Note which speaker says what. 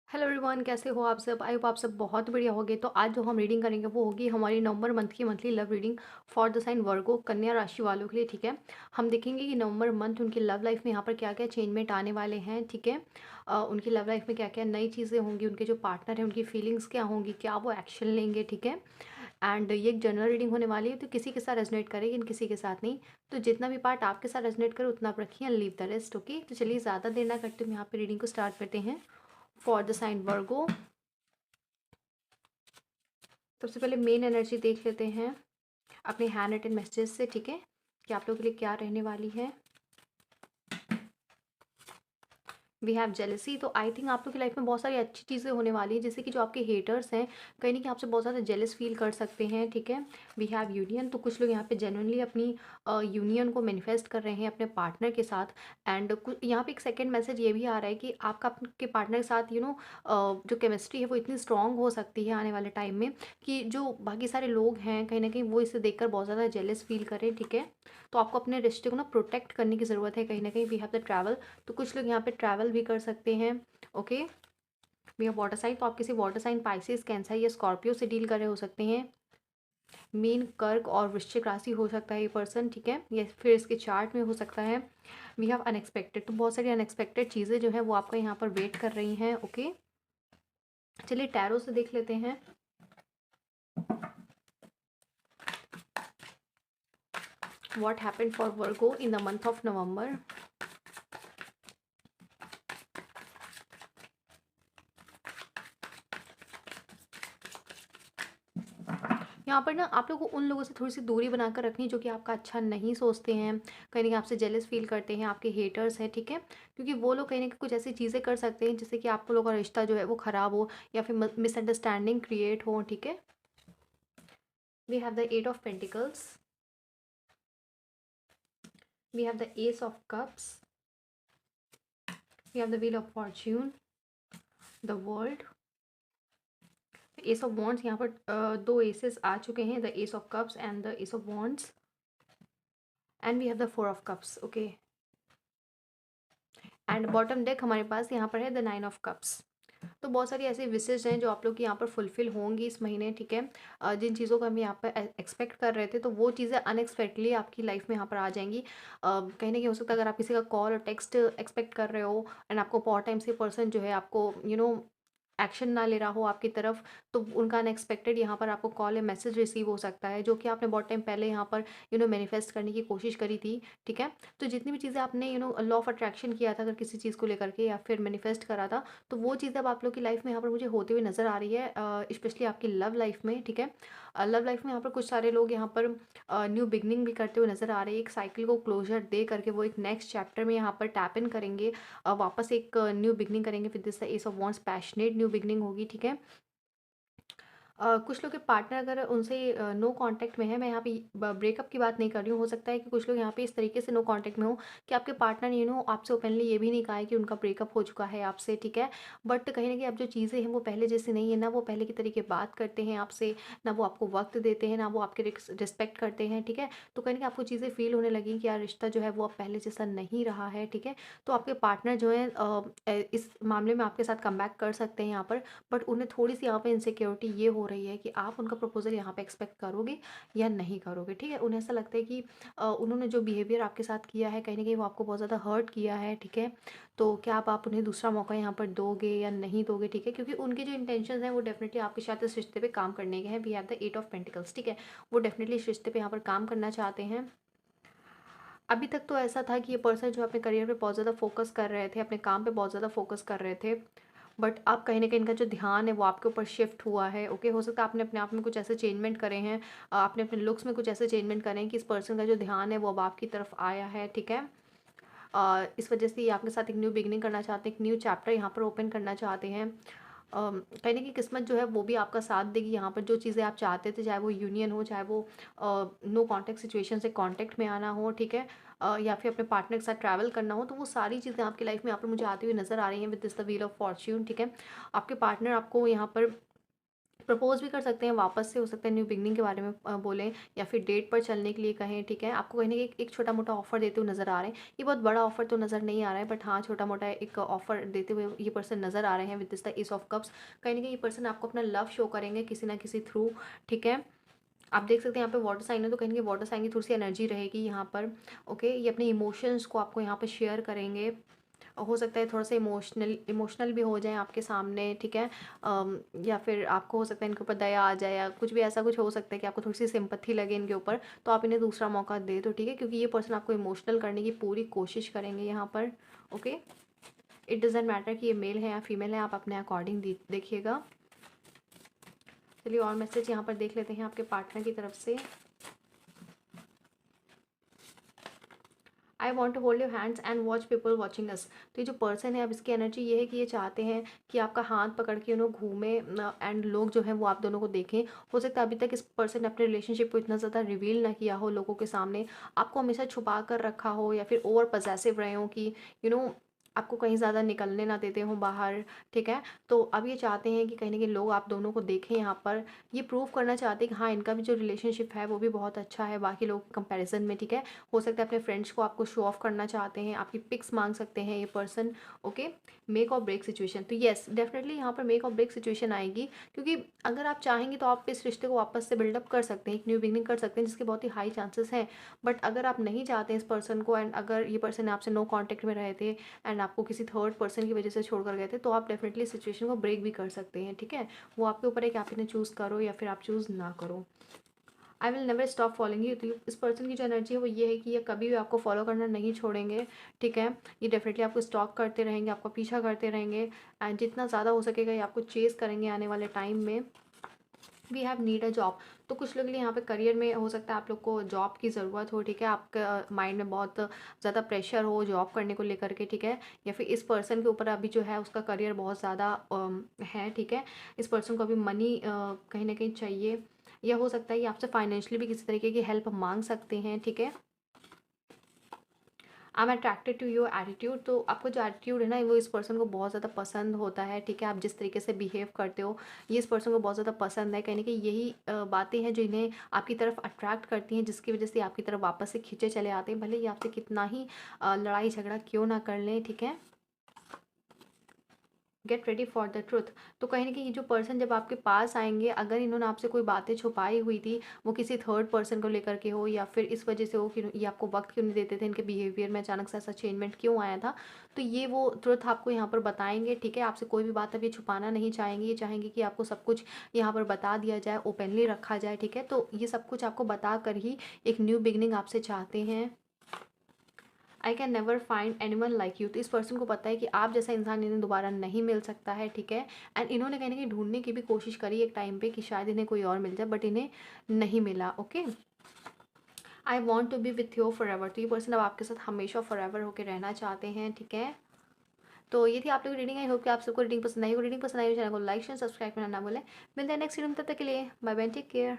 Speaker 1: Hello everyone, कैसे हो आप सब? आई होप आप सब बहुत बढ़िया होगे। तो आज जो हम रीडिंग करेंगे वो होगी हमारी नवंबर मंथ की monthly love reading for the sign Virgo, कन्या राशि वालों के लिए। ठीक है, हम देखेंगे कि नवंबर मंथ उनकी लव लाइफ में यहाँ पर क्या क्या चेंजमेंट आने वाले हैं। ठीक है, उनकी लव लाइफ में क्या क्या नई चीज़ें होंगी, उनके जो पार्टनर हैं उनकी फीलिंग्स क्या होंगी, क्या वो एक्शन लेंगे। ठीक है, एंड ये एक जनरल रीडिंग होने वाली है, तो किसी के साथ रेजोनेट करेगी, किसी के साथ नहीं। तो जितना भी पार्ट आपके साथ रेजोनेट करे उतना आप रखिए, लीव द रेस्ट। ओके, तो चलिए ज़्यादा देर ना करते हम यहाँ पे रीडिंग को स्टार्ट करते हैं फॉर द साइन वर्गो। सबसे पहले मेन एनर्जी देख लेते हैं अपने हैंड रिटन मैसेजेस से। ठीक है, कि आप लोगों के लिए क्या रहने वाली है। वी हैव जेलसी, तो आई थिंक आप लोग की लाइफ में बहुत सारी अच्छी चीज़ें होने वाली हैं, जैसे कि जो आपके हेटर्स हैं कहीं ना कहीं आपसे बहुत ज़्यादा जेलस फील कर सकते हैं। ठीक है, वी हैव यूनियन, तो कुछ लोग यहाँ पे जेन्युइनली अपनी यूनियन को मैनिफेस्ट कर रहे हैं अपने पार्टनर के साथ। एंड यहाँ पे एक सेकेंड मैसेज ये भी आ रहा है कि आपका आपके पार्टनर के साथ जो केमिस्ट्री है वो इतनी स्ट्रांग हो सकती है आने वाले टाइम में कि जो बाकी सारे लोग हैं कहीं ना कहीं वो इसे देखकर बहुत ज़्यादा जेलस फील करें। ठीक है, तो आपको अपने रिश्ते को ना प्रोटेक्ट करने की ज़रूरत है कहीं ना कहीं। वी हैव द ट्रैवल, तो कुछ लोग यहाँ पे ट्रैवल भी कर सकते हैं। Okay, we have water sign, तो आप किसी वाटर साइन पाइसेस, कैंसर या स्कॉर्पियो से डील कर रहे हो सकते हैं। मीन कर्क और वृश्चिक राशि हो सकता है ये पर्सन। ठीक है, या फिर इसके चार्ट में हो सकता है। वी हैव अनएक्सपेक्टेड, तो बहुत सारी अनएक्सपेक्टेड चीज़ें जो है वो आपका यहाँ पर वेट कर रही हैं। ओके, चलिए टैरो से देख लेते हैं what happened for Virgo in the month of November. यहाँ पर ना आप लोगों को उन लोगों से थोड़ी सी दूरी बनाकर रखनी है जो कि आपका अच्छा नहीं सोचते हैं, कहीं ना कहीं आपसे जेलस फील करते हैं, आपके हेटर्स हैं। ठीक है, क्योंकि वो लोग कहीं ना कहीं कुछ ऐसी चीज़ें कर सकते हैं जिससे कि आप लोगों का रिश्ता जो है वो ख़राब हो या फिर मिसअंडरस्टैंडिंग क्रिएट हो। ठीक है, we have the eight of pentacles, we have the ace of cups, we have the wheel of fortune, the world, ace of wands. यहाँ पर दो एसेस आ चुके हैं, the ace of cups and the ace of wands, and we have the four of cups. Okay, and bottom deck हमारे पास यहाँ पर है द नाइन ऑफ कप्स। तो बहुत सारी ऐसी विशेष हैं जो आप लोग की यहाँ पर फुलफिल होंगी इस महीने। ठीक है, जिन चीज़ों को हम यहाँ पर एक्सपेक्ट कर रहे थे तो वो चीज़ें अनएक्सपेक्टली आपकी लाइफ में यहाँ पर आ जाएंगी। कहीं ना कहीं हो सकता है अगर आप किसी का कॉल और टेक्स्ट एक्सपेक्ट कर रहे हो एंड आपको बहुत टाइम से पर्सन जो है आपको एक्शन ना ले रहा हो आपकी तरफ, तो उनका अनएक्सपेक्टेड यहाँ पर आपको कॉल या मैसेज रिसीव हो सकता है जो कि आपने बहुत टाइम पहले यहाँ पर मैनिफेस्ट करने की कोशिश करी थी। ठीक है, तो जितनी भी चीज़ें आपने लॉ ऑफ अट्रैक्शन किया था अगर किसी चीज़ को लेकर के या फिर मैनिफेस्ट करा था, तो वो चीज़ अब आप लोग की लाइफ में यहाँ पर मुझे होते हुए नज़र आ रही है, स्पेशली आपकी लव लाइफ में। ठीक है, लव लाइफ में यहाँ पर कुछ सारे लोग यहाँ पर न्यू बिगनिंग भी करते हुए नज़र आ रहे हैं, एक साइकिल को क्लोजर दे करके वो एक नेक्स्ट चैप्टर में यहाँ पर टैप इन करेंगे, वापस एक न्यू बिगनिंग करेंगे with this S of wants, passionate new beginning होगी। ठीक है, कुछ लोग के पार्टनर अगर उनसे नो कांटेक्ट में है, मैं यहाँ पे ब्रेकअप की बात नहीं कर रही हूँ, हो सकता है कि कुछ लोग यहाँ पे इस तरीके से नो कांटेक्ट में हो कि आपके पार्टनर ने आपसे ओपनली ये भी नहीं कहा है कि उनका ब्रेकअप हो चुका है आपसे। ठीक है, बट कहीं ना कहीं अब जो चीज़ें हैं वो पहले जैसी नहीं है, ना वो पहले की तरीके बात करते हैं आपसे, ना वो आपको वक्त देते हैं, ना वो आपके रिस्पेक्ट करते हैं। ठीक है, तो कहीं ना कहीं आपको चीज़ें फील होने लगी कि यार रिश्ता जो है वो अब पहले जैसा नहीं रहा है। ठीक है, तो आपके पार्टनर जो है इस मामले में आपके साथ कम बैक कर सकते हैं यहाँ पर, बट उन्हें थोड़ी-सी यहाँ पे इनसिक्योरिटी ये हो रही है कि आप उनका प्रपोज़ल यहाँ पे एक्सपेक्ट करोगे या नहीं करोगे। ठीक है, उन्हें ऐसा लगता है कि उन्होंने जो बिहेवियर आपके साथ किया है कहीं न कहीं वो आपको बहुत ज़्यादा हर्ट किया है। ठीक है, तो क्या अब आप उन्हें दूसरा मौका यहाँ पर दोगे या नहीं दोगे? ठीक है, क्योंकि उनके जो इंटेंशंस हैं वो डेफ़िनिटली आपके साथ इस रिश्ते पे काम करने के हैं। We have the eight of pentacles. ठीक है, वो डेफ़िनिटली इस रिश्ते पे यहाँ पर काम करना चाहते हैं। अभी तक तो ऐसा था कि ये पर्सन जो अपने करियर पे बहुत ज़्यादा फ़ोकस कर रहे थे, अपने काम पे बहुत ज़्यादा फ़ोकस कर रहे थे, बट अब कहीं न कहीं इनका जो ध्यान है वो आपके ऊपर शिफ्ट हुआ है। ओके, हो सकता है आपने अपने आप में कुछ ऐसे चेंजमेंट करे हैं, आपने अपने लुक्स में कुछ ऐसे चेंजमेंट करे हैं कि इस पर्सन का जो ध्यान है वो अब आपकी तरफ आया है। ठीक है, इस वजह से ये आपके साथ एक न्यू बिगिनिंग करना चाहते हैं, एक न्यू चैप्टर यहाँ पर ओपन करना चाहते हैं। कहीं न कहीं किस्मत जो है वो भी आपका साथ देगी यहाँ पर, जो चीज़ें आप चाहते थे, चाहे वो यूनियन हो, चाहे वो नो कॉन्टैक्ट सिचुएशन से कॉन्टैक्ट में आना हो। ठीक है, या फिर अपने पार्टनर के साथ ट्रैवल करना हो, तो वो सारी चीज़ें आपकी लाइफ में यहाँ पर मुझे आती हुई नज़र आ रही हैं with this the wheel of Fortune. ठीक है, आपके पार्टनर आपको यहाँ पर प्रपोज़ भी कर सकते हैं, वापस से हो सकता है न्यू बिगनिंग के बारे में बोलें या फिर डेट पर चलने के लिए कहें, ठीक है। आपको कहीं न कहीं एक छोटा-मोटा ऑफ़र देते हुए नज़र आ रहे हैं। ये बहुत बड़ा ऑफ़र तो नज़र नहीं आ रहा है, बट हाँ, छोटा-मोटा एक ऑफ़र देते हुए ये पर्सन नज़र आ रहे हैं with this the ace of cups. कहीं न कहीं ये पर्सन आपको अपना लव शो करेंगे किसी न किसी थ्रू, ठीक है। आप देख सकते हैं यहाँ पे वाटर साइन है, तो कहीं न कहीं वाटर साइन की थोड़ी-सी एनर्जी रहेगी यहाँ पर, ओके। ये अपने इमोशंस को आपको यहाँ पे शेयर करेंगे। हो सकता है थोड़ा-सा इमोशनल भी हो जाएँ आपके सामने, ठीक है। या फिर आपको हो सकता है इनके ऊपर दया आ जाए या कुछ भी ऐसा कुछ हो सकता है कि आपको थोड़ी-सी सिम्पैथी लगे इनके ऊपर, तो आप इन्हें दूसरा मौका दें तो ठीक है, क्योंकि ये पर्सन आपको इमोशनल करने की पूरी कोशिश करेंगे यहाँ पर, ओके। इट डज़न्ट मैटर कि ये मेल है या फीमेल है, आप अपने अकॉर्डिंग देखिएगा। चलिए और मैसेज यहाँ पर देख लेते हैं आपके पार्टनर की तरफ से। I want to hold your hands and watch people watching us. तो ये जो पर्सन है, अब इसकी एनर्जी ये है कि ये चाहते हैं कि आपका हाथ पकड़ के घूमे एंड लोग जो हैं वो आप दोनों को देखें। हो सकता है अभी तक इस पर्सन ने अपने रिलेशनशिप को इतना ज़्यादा रिवील ना किया हो लोगों के सामने, आपको हमेशा छुपा कर रखा हो या फिर ओवर पजेसिव रहे हो कि यू नो आपको कहीं ज़्यादा निकलने ना देते हों बाहर, ठीक है। तो अब ये चाहते हैं कि कहीं न कहीं लोग आप दोनों को देखें यहाँ पर। ये प्रूव करना चाहते हैं कि हाँ, इनका भी जो रिलेशनशिप है वो भी बहुत अच्छा है बाकी लोगों के कंपैरिज़न में, ठीक है। हो सकता है अपने फ्रेंड्स को आपको शो ऑफ करना चाहते हैं, आपकी पिक्स मांग सकते हैं ये पर्सन, ओके। मेक और ब्रेक सिचुएशन, तो येस डेफिनेटली यहाँ पर मेक और ब्रेक सिचुएशन आएगी, क्योंकि अगर आप चाहेंगे तो आप इस रिश्ते को वापस से बिल्डअप कर सकते हैं, एक न्यू बिगनिंग कर सकते हैं, जिसके बहुत ही हाई चांसेस हैं। बट अगर आप नहीं चाहते इस पर्सन को एंड अगर ये पर्सन आपसे नो कॉन्टेक्ट में रहे थे एंड आपको किसी थर्ड पर्सन की वजह से छोड़कर गए थे, तो आप डेफिनेटली सिचुएशन को ब्रेक भी कर सकते हैं, ठीक है। वो आपके ऊपर है कि आप इन्हें चूज़ करो या फिर आप चूज़ ना करो। I will never stop following you, तो इस पर्सन की जो एनर्जी है वो ये है कि ये कभी भी आपको फॉलो करना नहीं छोड़ेंगे, ठीक है। ये डेफिनेटली आपको स्टॉक करते रहेंगे, आपका पीछा करते रहेंगे एंड जितना ज़्यादा हो सकेगा ये आपको चेज़ करेंगे आने वाले टाइम में। We have need a job, तो कुछ लोग के लिए यहाँ पे करियर में हो सकता है आप लोग को जॉब की ज़रूरत हो, ठीक है। आपका माइंड में बहुत ज़्यादा प्रेशर हो जॉब करने को लेकर के, ठीक है। या फिर इस पर्सन के ऊपर अभी जो है उसका करियर बहुत ज़्यादा है, ठीक है। इस पर्सन को अभी मनी कहीं ना कहीं चाहिए, या हो सकता है ये आपसे फाइनेंशियली भी किसी तरीके की हेल्प मांग सकते हैं, ठीक है। I am attracted to your attitude, तो आपको जो एटीट्यूड है ना वो इस पर्सन को बहुत ज़्यादा पसंद होता है, ठीक है। आप जिस तरीके से बिहेव करते हो ये इस पर्सन को बहुत ज़्यादा पसंद है, कहीं ना कहीं यही बातें हैं जो इन्हें आपकी तरफ अट्रैक्ट करती हैं, जिसकी वजह से आपकी तरफ वापस से खींचे चले आते हैं, भले ही आपसे कितना ही लड़ाई झगड़ा क्यों ना कर लें, ठीक है। Get ready for the truth, तो कहीं ना कहीं ये जो पर्सन जब आपके पास आएंगे, अगर इन्होंने आपसे कोई बातें छुपाई हुई थी, वो किसी थर्ड पर्सन को लेकर के हो या फिर इस वजह से हो कि ये आपको वक्त क्यों नहीं देते थे, इनके बिहेवियर में अचानक से ऐसा चेंजमेंट क्यों आया था, तो ये वो ट्रुथ आपको यहाँ पर बताएंगे, ठीक है। आपसे कोई भी बात अब ये छुपाना नहीं चाहेंगे, ये चाहेंगे कि आपको सब कुछ यहाँ पर बता दिया जाए, ओपनली रखा जाए, ठीक है। तो ये सब कुछ आपको बता कर ही एक न्यू बिगनिंग आपसे चाहते हैं। I can never find anyone like you, तो इस पर्सन को पता है कि आप जैसा इंसान इन्हें दोबारा नहीं मिल सकता है, ठीक है। एंड इन्होंने कहीं ना कहीं ढूंढने की भी कोशिश करी एक टाइम पे कि शायद इन्हें कोई और मिल जाए, बट इन्हें नहीं मिला, okay. I want to be with you forever, तो ये पर्सन अब आपके साथ हमेशा फॉर एवर होकर रहना चाहते हैं, ठीक है। तो ये थी आप लोग की रीडिंग, आई होप कि आप सबको रीडिंग पसंद आई हो। रीडिंग पसंद आई हो चैनल को लाइक शेयर सब्सक्राइब करना ना बोले। मिलते हैं नेक्स्ट वीडियो में, तब तक के लिए बाय बाय, टेक केयर।